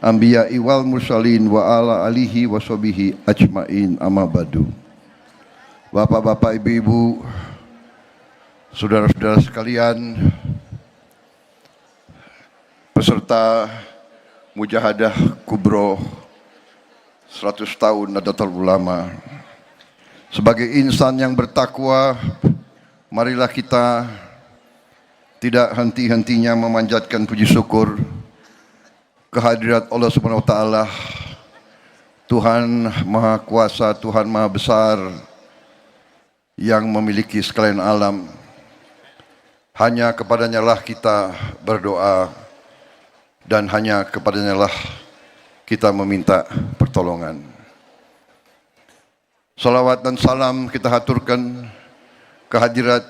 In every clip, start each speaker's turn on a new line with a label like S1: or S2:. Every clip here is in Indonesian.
S1: anbiya'i wal mursalin wa ala alihi wa sahbihi ajmain, amma ba'du. Bapak-bapak, ibu-ibu, saudara-saudara sekalian, peserta Mujahadah Kubro 100 tahun Nahdlatul Ulama. Sebagai insan yang bertakwa, marilah kita tidak henti-hentinya memanjatkan puji syukur kehadirat Allah Subhanahu wa taala, Tuhan Maha Kuasa, Tuhan Maha Besar yang memiliki sekalian alam. Hanya kepadanya lah kita berdoa dan hanya kepadanya lah kita meminta pertolongan. Salawat dan salam kita haturkan kehadirat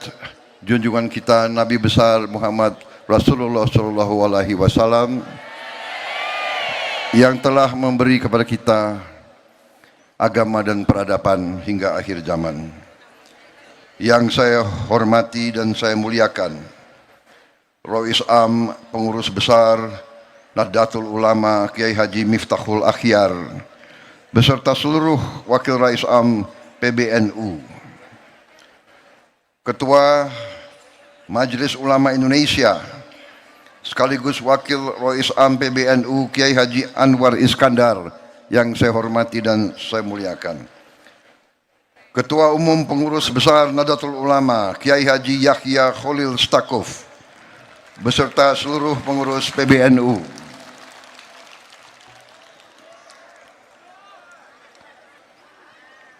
S1: junjungan kita Nabi besar Muhammad Rasulullah sallallahu alaihi wasallam yang telah memberi kepada kita agama dan peradaban hingga akhir zaman. Yang saya hormati dan saya muliakan Rais Am Pengurus Besar Nahdlatul Ulama Kiai Haji Miftahul Akhyar beserta seluruh Wakil Rais Am PBNU, Ketua Majelis Ulama Indonesia sekaligus Wakil Rais Am PBNU Kiai Haji Anwar Iskandar yang saya hormati dan saya muliakan, Ketua Umum Pengurus Besar Nahdlatul Ulama Kiai Haji Yahya Khalil Stakuf beserta seluruh pengurus PBNU,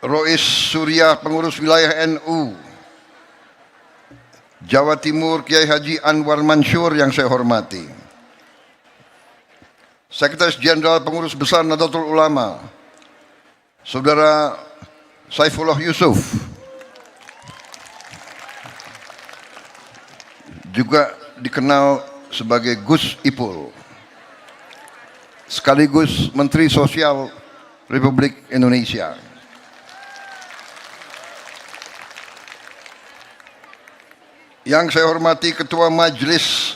S1: Rois Surya Pengurus Wilayah NU Jawa Timur Kiai Haji Anwar Mansur yang saya hormati, Sekretaris Jenderal Pengurus Besar Nahdlatul Ulama Saudara Saifullah Yusuf, juga dikenal sebagai Gus Ipul, sekaligus Menteri Sosial Republik Indonesia. Yang saya hormati Ketua Majelis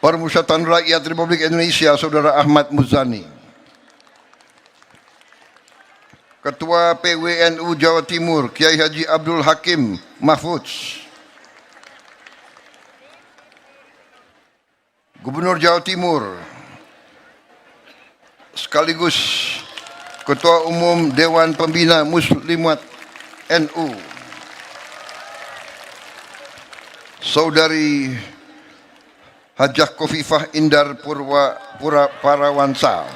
S1: Permusyawaratan Rakyat Republik Indonesia Saudara Ahmad Muzani, Ketua PWNU Jawa Timur Kiai Haji Abdul Hakim Mahfudz, Gubernur Jawa Timur sekaligus Ketua Umum Dewan Pembina Muslimat NU Saudari Hajah Khofifah Indar Parawansa,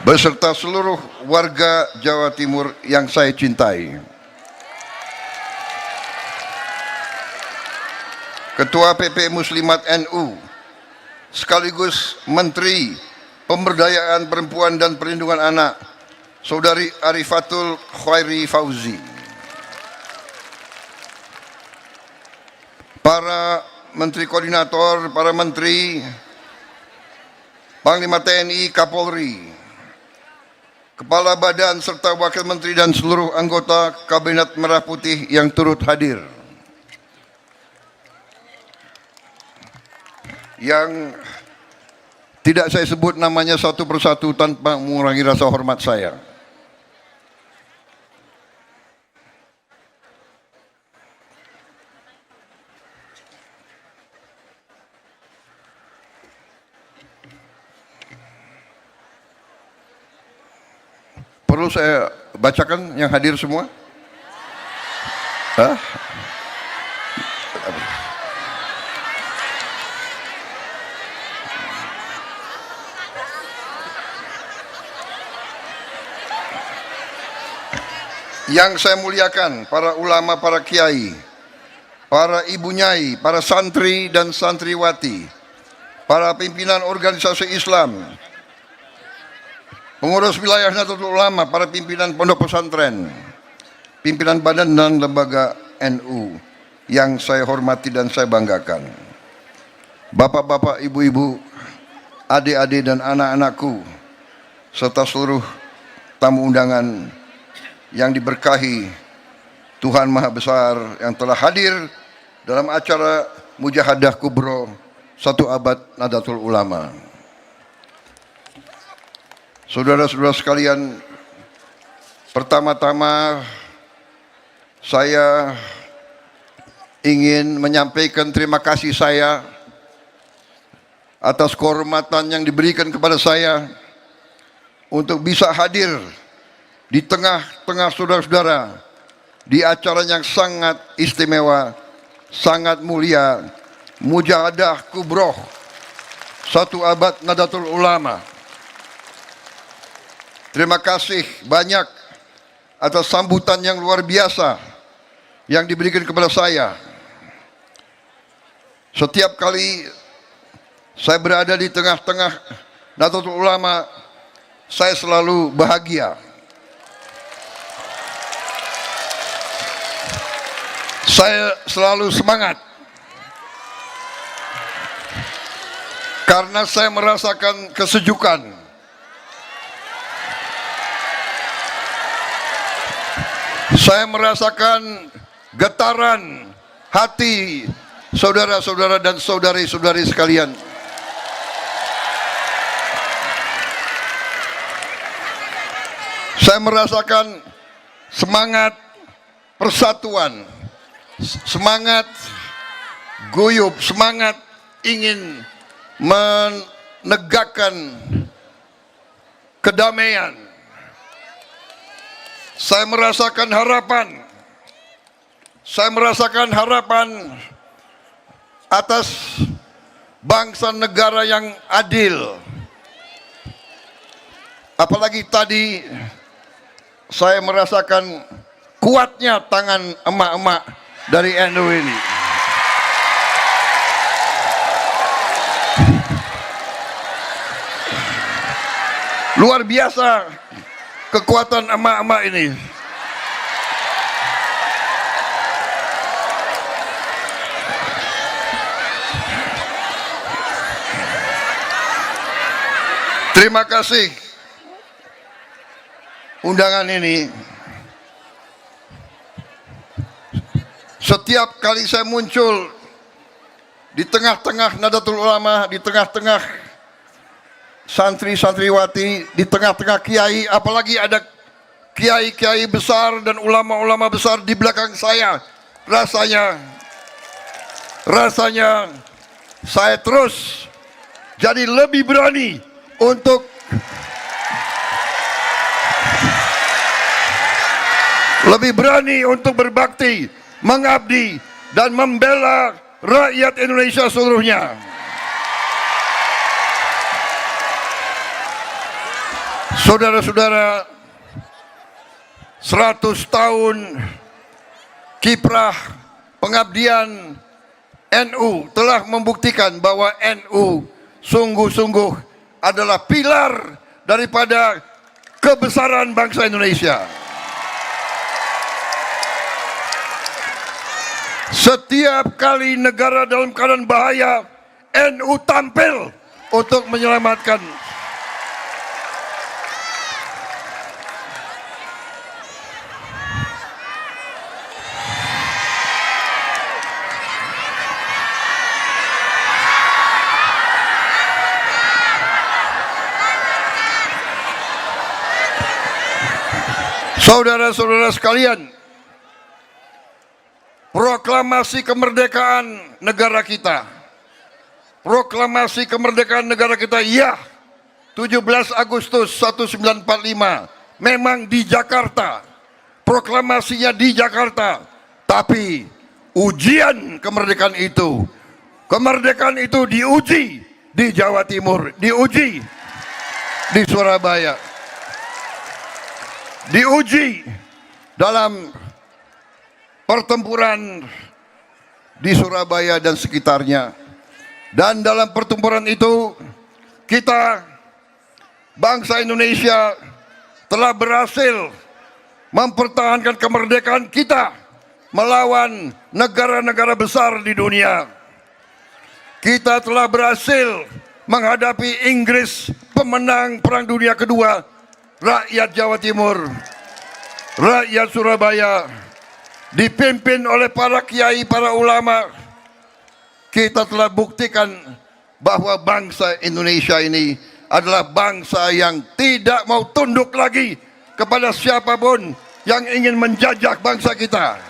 S1: beserta seluruh warga Jawa Timur yang saya cintai, Ketua PP Muslimat NU sekaligus Menteri Pemberdayaan Perempuan dan Perlindungan Anak Saudari Arifatul Khairi Fauzi, para Menteri Koordinator, para Menteri, Panglima TNI, Kapolri, Kepala Badan serta Wakil Menteri dan seluruh anggota Kabinet Merah Putih yang turut hadir. Yang tidak saya sebut namanya satu persatu tanpa mengurangi rasa hormat saya. Perlu saya bacakan yang hadir semua? Hah? Yang saya muliakan para ulama, para kiai, para ibu nyai, para santri dan santriwati, para pimpinan organisasi Islam, pengurus wilayah Nahdlatul Ulama, para pimpinan pondok pesantren, pimpinan badan dan lembaga NU yang saya hormati dan saya banggakan, bapak-bapak, ibu-ibu, adik-adik dan anak-anakku, serta seluruh tamu undangan yang diberkahi Tuhan Maha Besar yang telah hadir dalam acara Mujahadah Kubro 1 abad Nahdlatul Ulama. Saudara-saudara sekalian, pertama-tama saya ingin menyampaikan terima kasih saya atas kehormatan yang diberikan kepada saya untuk bisa hadir di tengah-tengah saudara-saudara di acara yang sangat istimewa, sangat mulia, Mujahadah Kubro 1 abad Nahdlatul Ulama. Terima kasih banyak atas sambutan yang luar biasa yang diberikan kepada saya. Setiap kali saya berada di tengah-tengah Nahdlatul Ulama, saya selalu bahagia. Saya selalu semangat karena saya merasakan kesejukan. Saya merasakan getaran hati saudara-saudara dan saudari-saudari sekalian. Saya merasakan semangat persatuan, semangat guyup, semangat ingin menegakkan kedamaian. Saya merasakan harapan. Saya merasakan harapan atas bangsa negara yang adil. Apalagi tadi saya merasakan kuatnya tangan emak-emak dari NU ini. Luar biasa kekuatan emak-emak ini. Terima kasih undangan ini. Setiap kali saya muncul di tengah-tengah Nahdlatul Ulama, di tengah-tengah santri-santriwati, di tengah-tengah kiai, apalagi ada kiai-kiai besar dan ulama-ulama besar di belakang saya, rasanya saya terus jadi lebih berani untuk berbakti, mengabdi dan membela rakyat Indonesia seluruhnya. Saudara-saudara, 100 tahun kiprah pengabdian NU telah membuktikan bahwa NU sungguh-sungguh adalah pilar daripada kebesaran bangsa Indonesia. Setiap kali negara dalam keadaan bahaya, NU tampil untuk menyelamatkan. Saudara-saudara sekalian, proklamasi kemerdekaan negara kita. Proklamasi kemerdekaan negara kita, ya, 17 Agustus 1945, memang di Jakarta. Proklamasinya di Jakarta. Tapi ujian kemerdekaan itu diuji di Jawa Timur, diuji di Surabaya, diuji dalam pertempuran di Surabaya dan sekitarnya. Dan dalam pertempuran itu kita, bangsa Indonesia, telah berhasil mempertahankan kemerdekaan kita melawan negara-negara besar di dunia. Kita telah berhasil menghadapi Inggris, pemenang Perang Dunia Kedua, rakyat Jawa Timur, rakyat Surabaya, dipimpin oleh para kiai, para ulama, kita telah buktikan bahwa bangsa Indonesia ini adalah bangsa yang tidak mau tunduk lagi kepada siapapun yang ingin menjajah bangsa kita.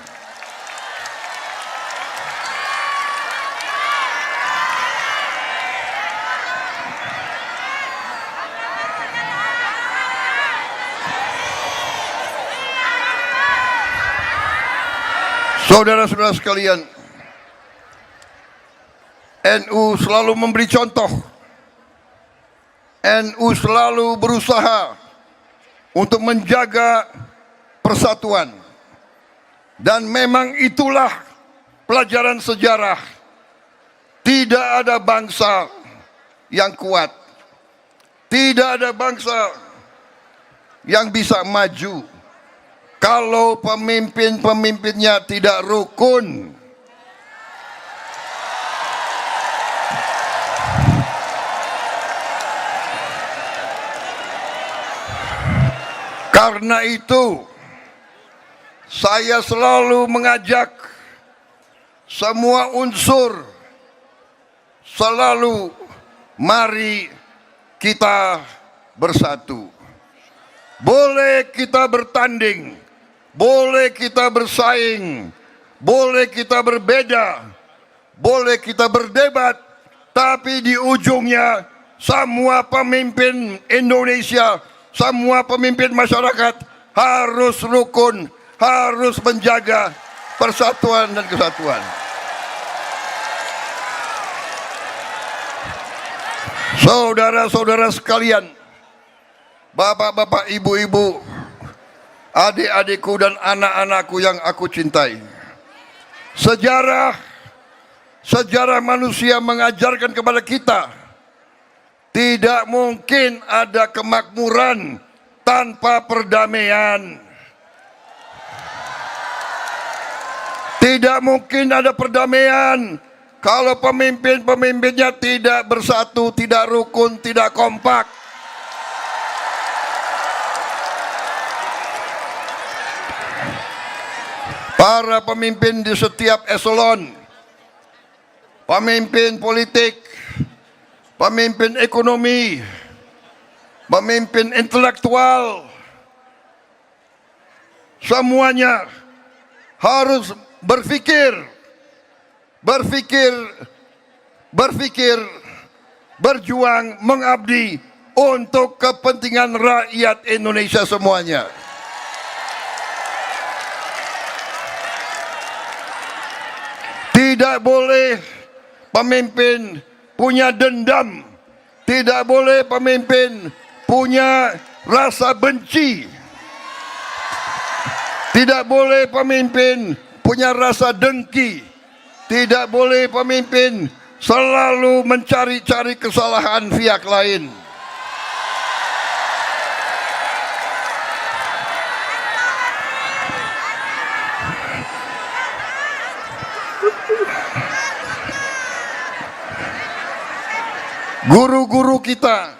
S1: Saudara-saudara sekalian, NU selalu memberi contoh. NU selalu berusaha untuk menjaga persatuan. Dan memang itulah pelajaran sejarah. Tidak ada bangsa yang kuat. Tidak ada bangsa yang bisa maju kalau pemimpin-pemimpinnya tidak rukun. Karena itu, saya selalu mengajak semua unsur, selalu mari kita bersatu. Boleh kita bertanding, boleh kita bersaing, boleh kita berbeda, boleh kita berdebat, tapi di ujungnya semua pemimpin Indonesia, semua pemimpin masyarakat harus rukun, harus menjaga persatuan dan kesatuan. Saudara-saudara sekalian, bapak-bapak, ibu-ibu, adik-adikku dan anak-anakku yang aku cintai, sejarah manusia mengajarkan kepada kita, tidak mungkin ada kemakmuran tanpa perdamaian. Tidak mungkin ada perdamaian kalau pemimpin-pemimpinnya tidak bersatu, tidak rukun, tidak kompak. Para pemimpin di setiap eselon, pemimpin politik, pemimpin ekonomi, pemimpin intelektual, semuanya harus berjuang, mengabdi untuk kepentingan rakyat Indonesia semuanya. Tidak boleh pemimpin punya dendam, tidak boleh pemimpin punya rasa benci, tidak boleh pemimpin punya rasa dengki, tidak boleh pemimpin selalu mencari-cari kesalahan pihak lain. Guru-guru kita,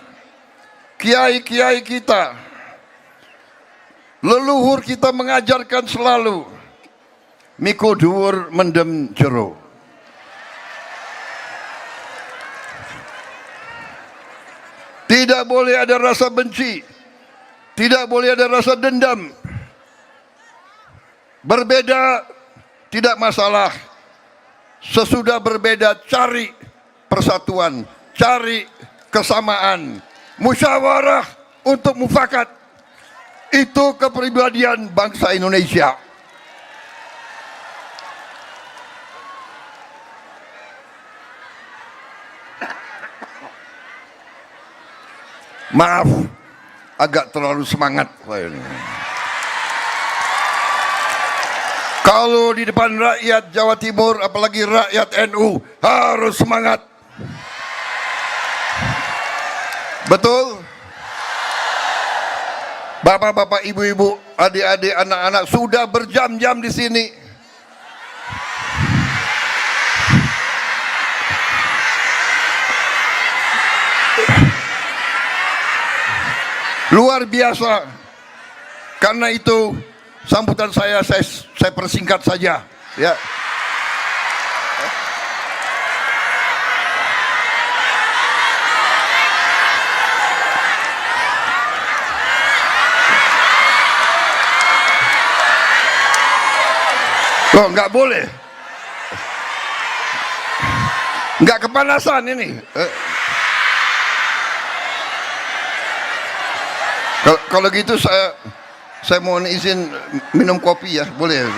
S1: kiai-kiai kita, leluhur kita mengajarkan selalu, miko dhuwur mendem jero. Tidak boleh ada rasa benci, tidak boleh ada rasa dendam. Berbeda tidak masalah, sesudah berbeda cari persatuan, cari kesamaan, musyawarah untuk mufakat. Itu kepribadian bangsa Indonesia. Maaf, agak terlalu semangat. Kalau di depan rakyat Jawa Timur, apalagi rakyat NU, harus semangat. Betul? Bapak-bapak, ibu-ibu, adik-adik, anak-anak sudah berjam-jam di sini. Luar biasa. Karena itu sambutan saya persingkat saja, ya. Oh, nggak boleh, nggak kepanasan ini. Kalau gitu saya mohon izin minum kopi ya, boleh?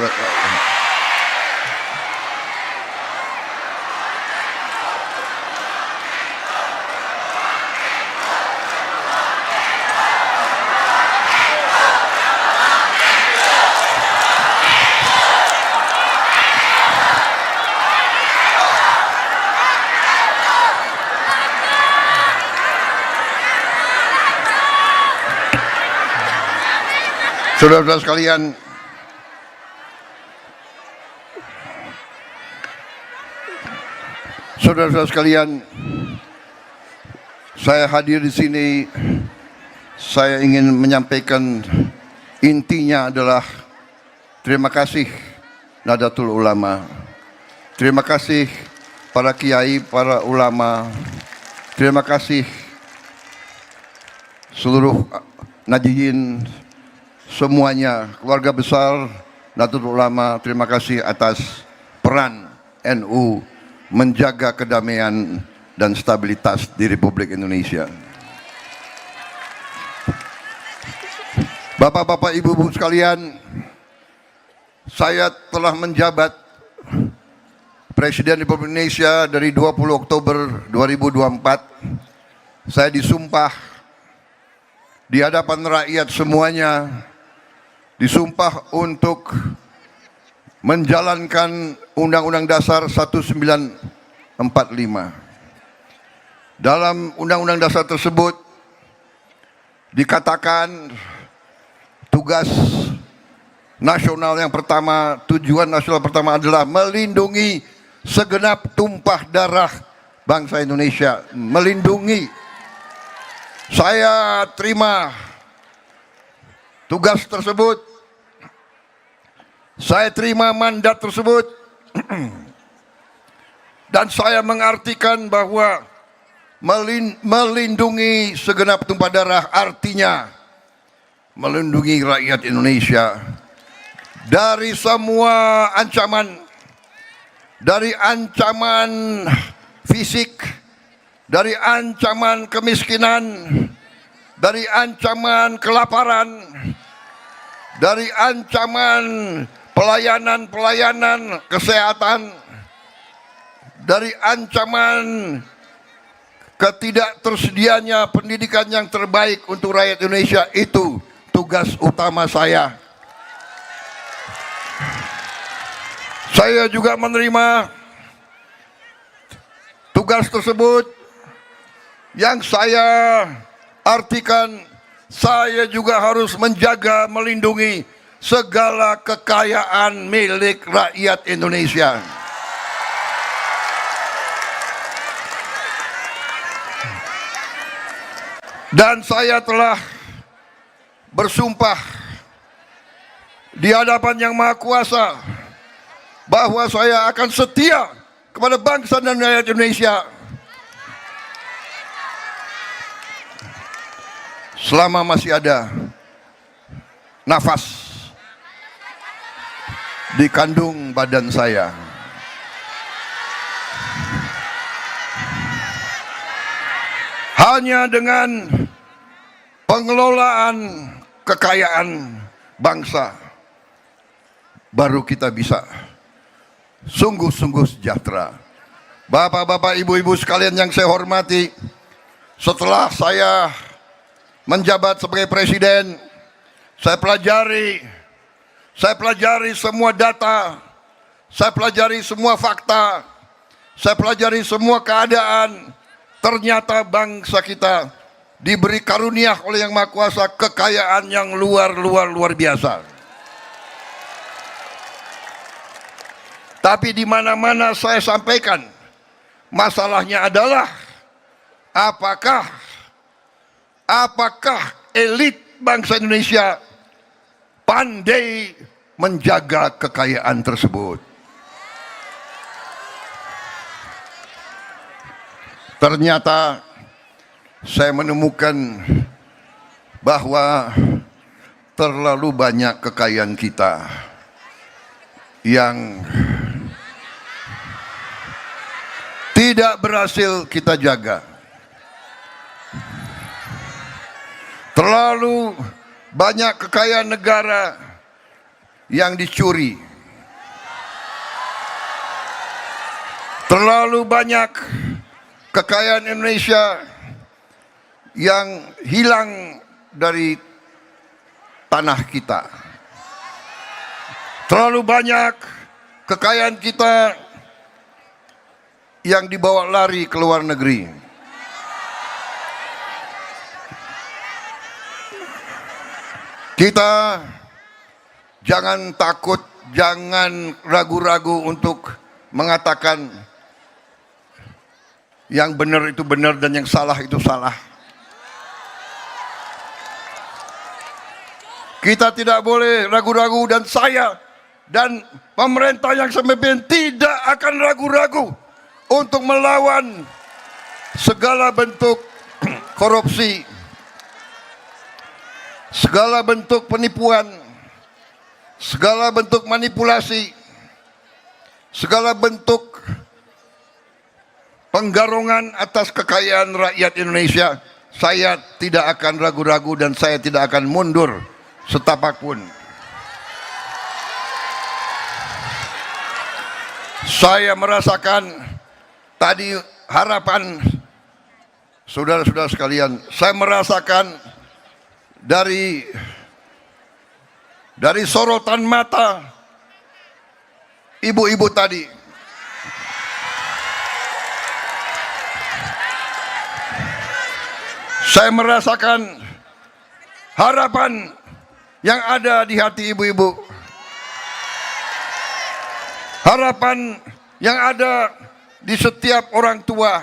S1: Saudara-saudara sekalian, saudara-saudara sekalian, saya hadir di sini, saya ingin menyampaikan intinya adalah terima kasih Nahdlatul Ulama, terima kasih para kiai, para ulama, terima kasih seluruh nahdliyin semuanya, keluarga besar Nahdlatul Ulama, terima kasih atas peran NU menjaga kedamaian dan stabilitas di Republik Indonesia. Bapak-bapak, ibu-ibu sekalian, saya telah menjabat Presiden Republik Indonesia dari 20 Oktober 2024. Saya disumpah di hadapan rakyat semuanya, disumpah untuk menjalankan Undang-Undang Dasar 1945. Dalam Undang-Undang Dasar tersebut dikatakan tugas nasional yang pertama, tujuan nasional pertama adalah melindungi segenap tumpah darah bangsa Indonesia. Melindungi. Saya terima tugas tersebut. Saya terima mandat tersebut. Dan saya mengartikan bahwa melindungi segenap tumpah darah artinya melindungi rakyat Indonesia dari semua ancaman, dari ancaman fisik, dari ancaman kemiskinan, dari ancaman kelaparan, dari ancaman pelayanan kesehatan, dari ancaman ketidaktersedianya pendidikan yang terbaik untuk rakyat Indonesia. Itu tugas utama saya. Saya juga menerima tugas tersebut yang saya artikan saya juga harus menjaga, melindungi segala kekayaan milik rakyat Indonesia. Dan saya telah bersumpah di hadapan Yang Maha Kuasa bahwa saya akan setia kepada bangsa dan rakyat Indonesia selama masih ada nafas di kandung badan saya. Hanya dengan pengelolaan kekayaan bangsa baru kita bisa sungguh-sungguh sejahtera. Bapak-bapak, ibu-ibu sekalian yang saya hormati, setelah saya menjabat sebagai presiden, saya pelajari semua data, saya pelajari semua fakta, saya pelajari semua keadaan. Ternyata bangsa kita diberi karunia oleh Yang Maha Kuasa kekayaan yang luar biasa. Tapi di mana-mana saya sampaikan, masalahnya adalah apakah elit bangsa Indonesia pandai menjaga kekayaan tersebut. Ternyata saya menemukan bahwa terlalu banyak kekayaan kita yang tidak berhasil kita jaga. Terlalu banyak kekayaan negara yang dicuri. Terlalu banyak kekayaan Indonesia yang hilang dari tanah kita. Terlalu banyak kekayaan kita yang dibawa lari ke luar negeri. Kita jangan takut, jangan ragu-ragu untuk mengatakan yang benar itu benar dan yang salah itu salah. Kita tidak boleh ragu-ragu, dan saya dan pemerintah yang semimpin tidak akan ragu-ragu untuk melawan segala bentuk korupsi, segala bentuk penipuan, segala bentuk manipulasi, segala bentuk penggarungan atas kekayaan rakyat Indonesia. Saya tidak akan ragu-ragu dan saya tidak akan mundur setapak pun. Saya merasakan tadi harapan saudara-saudara sekalian. Saya merasakan dari sorotan mata ibu-ibu tadi. Saya merasakan harapan yang ada di hati ibu-ibu. Harapan yang ada di setiap orang tua.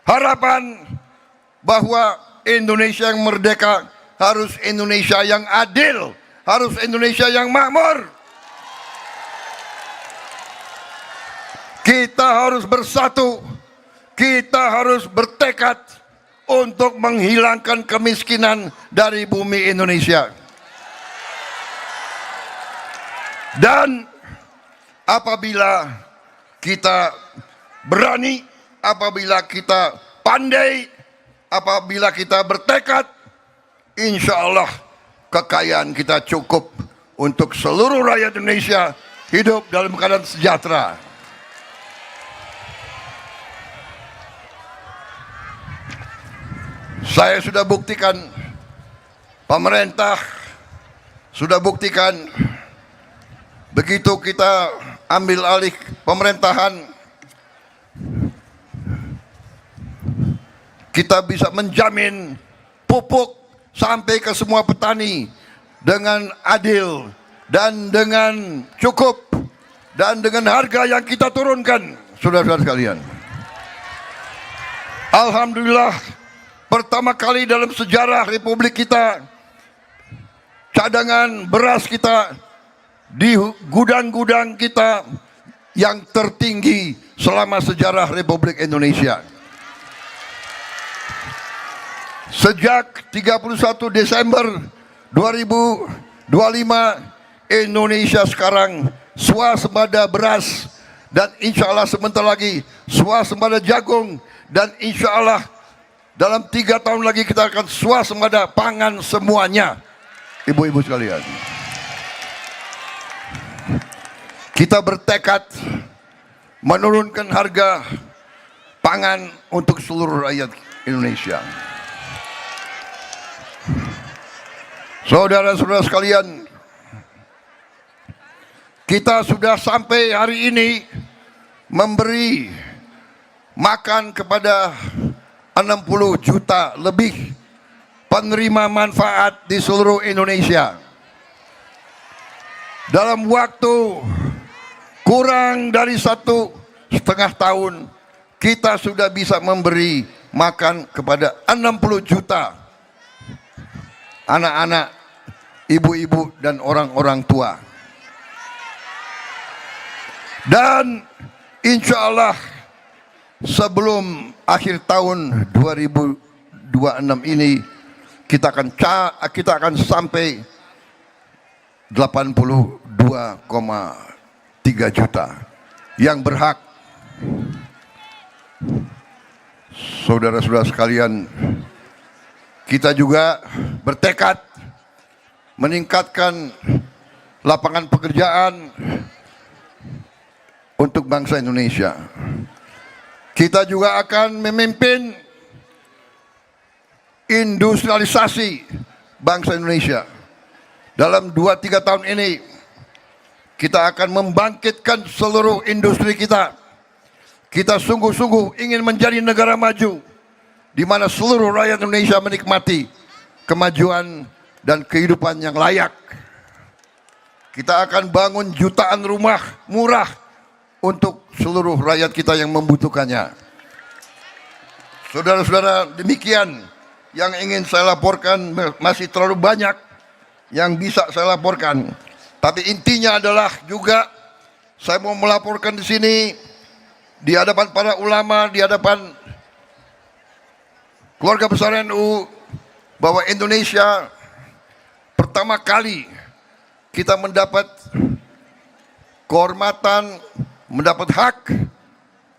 S1: Harapan bahwa Indonesia yang merdeka harus Indonesia yang adil, harus Indonesia yang makmur. Kita harus bersatu. Kita harus bertekad untuk menghilangkan kemiskinan dari bumi Indonesia. Dan apabila kita berani, apabila kita pandai, apabila kita bertekad, insya Allah kekayaan kita cukup untuk seluruh rakyat Indonesia hidup dalam keadaan sejahtera. Saya sudah buktikan, pemerintah sudah buktikan, begitu kita ambil alih pemerintahan, kita bisa menjamin pupuk sampai ke semua petani dengan adil dan dengan cukup dan dengan harga yang kita turunkan, saudara-saudara sekalian. Alhamdulillah, pertama kali dalam sejarah Republik kita, cadangan beras kita di gudang-gudang kita yang tertinggi selama sejarah Republik Indonesia. Sejak 31 Desember 2025, Indonesia sekarang swasembada beras, dan insya Allah sebentar lagi swasembada jagung, dan insya Allah dalam 3 tahun lagi kita akan swasembada pangan semuanya. Ibu-ibu sekalian, kita bertekad menurunkan harga pangan untuk seluruh rakyat Indonesia. Saudara-saudara sekalian, kita sudah sampai hari ini memberi makan kepada 60 juta lebih penerima manfaat di seluruh Indonesia. Dalam waktu kurang dari 1,5 tahun, kita sudah bisa memberi makan kepada 60 juta anak-anak ibu-ibu dan orang-orang tua. Dan insya Allah sebelum akhir tahun 2026 ini kita akan sampai 82,3 juta yang berhak. Saudara-saudara sekalian, kita juga bertekad meningkatkan lapangan pekerjaan untuk bangsa Indonesia. Kita juga akan memimpin industrialisasi bangsa Indonesia. Dalam 2-3 tahun ini kita akan membangkitkan seluruh industri kita. Kita sungguh-sungguh ingin menjadi negara maju di mana seluruh rakyat Indonesia menikmati kemajuan dan kehidupan yang layak. Kita akan bangun jutaan rumah murah untuk seluruh rakyat kita yang membutuhkannya. Saudara-saudara, demikian yang ingin saya laporkan. Masih terlalu banyak yang bisa saya laporkan, tapi intinya adalah juga saya mau melaporkan di sini di hadapan para ulama, di hadapan keluarga besar NU, bahwa Indonesia pertama kali kita mendapat kehormatan, mendapat hak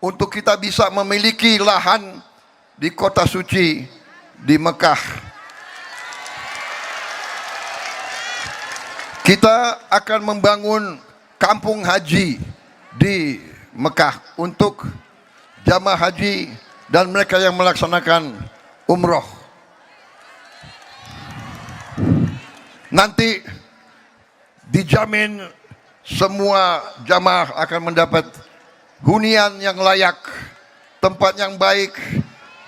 S1: untuk kita bisa memiliki lahan di kota suci di Mekah. Kita akan membangun kampung haji di Mekah untuk jamaah haji dan mereka yang melaksanakan umroh. Nanti dijamin semua jamaah akan mendapat hunian yang layak, tempat yang baik,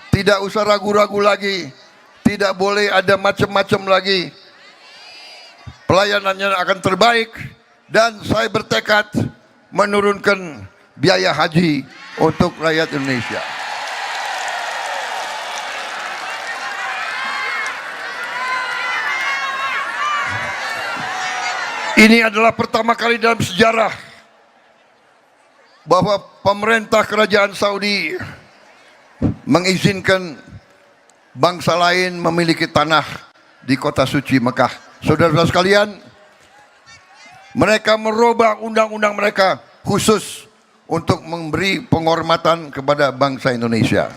S1: tidak usah ragu-ragu lagi, tidak boleh ada macam-macam lagi. Pelayanannya akan terbaik dan saya bertekad menurunkan biaya haji untuk rakyat Indonesia. Ini adalah pertama kali dalam sejarah bahwa pemerintah kerajaan Saudi mengizinkan bangsa lain memiliki tanah di kota suci Mekah. Saudara-saudara sekalian, mereka merubah undang-undang mereka khusus untuk memberi penghormatan kepada bangsa Indonesia.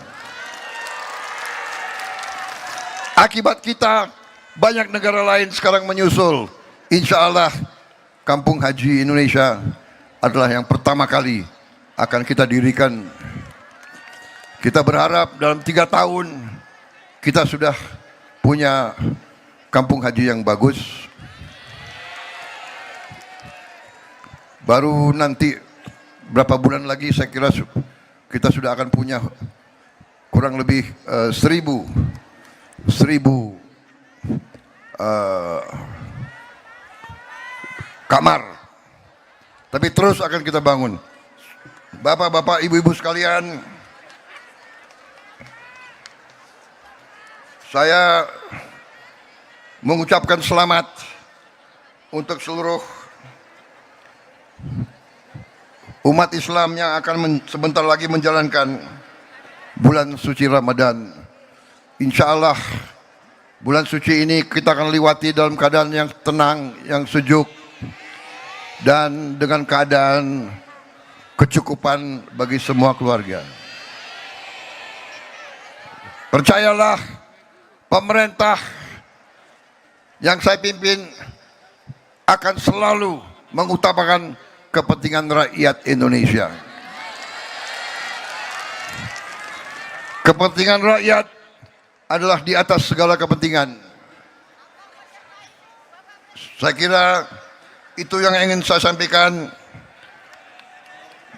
S1: Akibat kita, banyak negara lain sekarang menyusul. Insya Allah, kampung haji Indonesia adalah yang pertama kali akan kita dirikan. Kita berharap dalam 3 tahun kita sudah punya kampung haji yang bagus. Baru nanti berapa bulan lagi saya kira kita sudah akan punya kurang lebih 1000 kamar. Tapi terus akan kita bangun. Bapak-bapak, ibu-ibu sekalian, saya mengucapkan selamat untuk seluruh umat Islam yang akan sebentar lagi menjalankan bulan suci Ramadan. Insya Allah bulan suci ini kita akan lewati dalam keadaan yang tenang, yang sejuk, dan dengan keadaan kecukupan bagi semua keluarga. Percayalah, pemerintah yang saya pimpin akan selalu mengutamakan kepentingan rakyat Indonesia. Kepentingan rakyat adalah di atas segala kepentingan. Saya kira itu yang ingin saya sampaikan.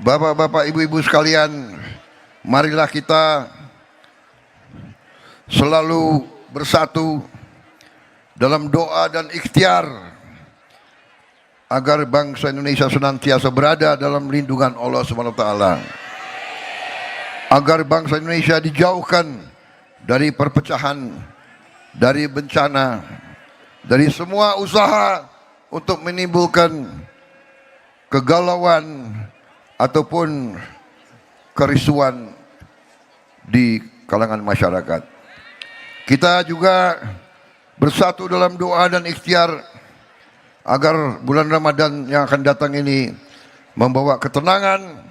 S1: Bapak-bapak, ibu-ibu sekalian, marilah kita selalu bersatu dalam doa dan ikhtiar agar bangsa Indonesia senantiasa berada dalam lindungan Allah SWT, agar bangsa Indonesia dijauhkan dari perpecahan, dari bencana, dari semua usaha untuk menimbulkan kegalauan ataupun kerisuan di kalangan masyarakat. Kita juga bersatu dalam doa dan ikhtiar agar bulan Ramadan yang akan datang ini membawa ketenangan,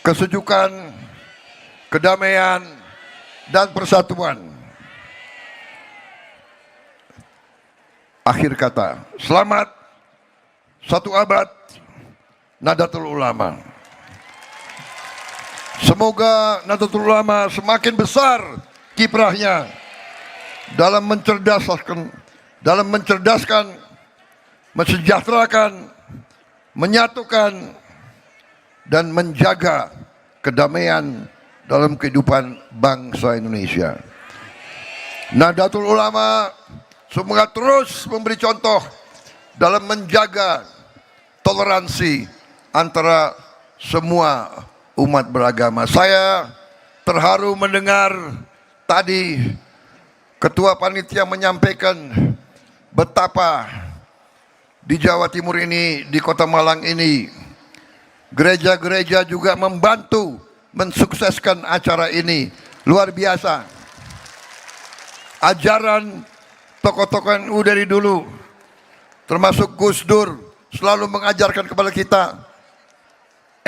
S1: kesejukan, kedamaian, dan persatuan. Akhir kata, selamat 1 abad Nahdlatul Ulama. Semoga Nahdlatul Ulama semakin besar kiprahnya dalam mencerdaskan, mensejahterakan, menyatukan, dan menjaga kedamaian dalam kehidupan bangsa Indonesia. Nahdlatul Ulama semoga terus memberi contoh dalam menjaga toleransi antara semua umat beragama. Saya terharu mendengar tadi Ketua Panitia menyampaikan betapa di Jawa Timur ini, di Kota Malang ini, gereja-gereja juga membantu mensukseskan acara ini. Luar biasa. Ajaran tokoh-tokoh NU dari dulu, termasuk Gus Dur, selalu mengajarkan kepada kita,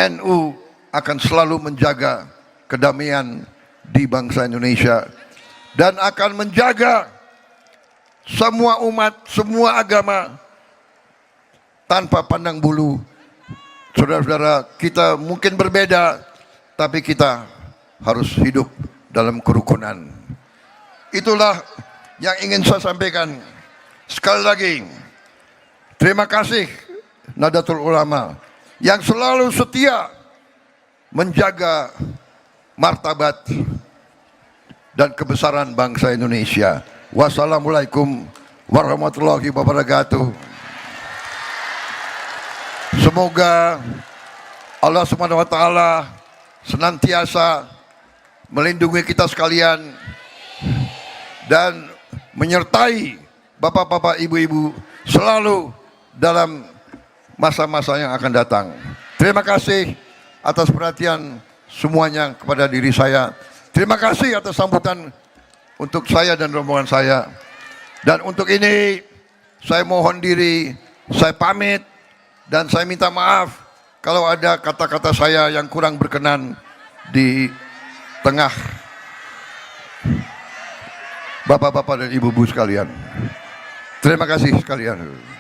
S1: NU akan selalu menjaga kedamaian di bangsa Indonesia dan akan menjaga semua umat, semua agama tanpa pandang bulu. Saudara-saudara, kita mungkin berbeda, tapi kita harus hidup dalam kerukunan. Itulah yang ingin saya sampaikan. Sekali lagi, terima kasih Nahdlatul Ulama yang selalu setia menjaga martabat dan kebesaran bangsa Indonesia. Wassalamualaikum warahmatullahi wabarakatuh. Semoga Allah Subhanahu wa taala senantiasa melindungi kita sekalian dan menyertai bapak-bapak, ibu-ibu selalu dalam masa-masa yang akan datang. Terima kasih atas perhatian semuanya kepada diri saya. Terima kasih atas sambutan untuk saya dan rombongan saya. Dan untuk ini saya mohon diri, saya pamit, dan saya minta maaf kalau ada kata-kata saya yang kurang berkenan di tengah bapak-bapak dan ibu-ibu sekalian. Terima kasih sekalian.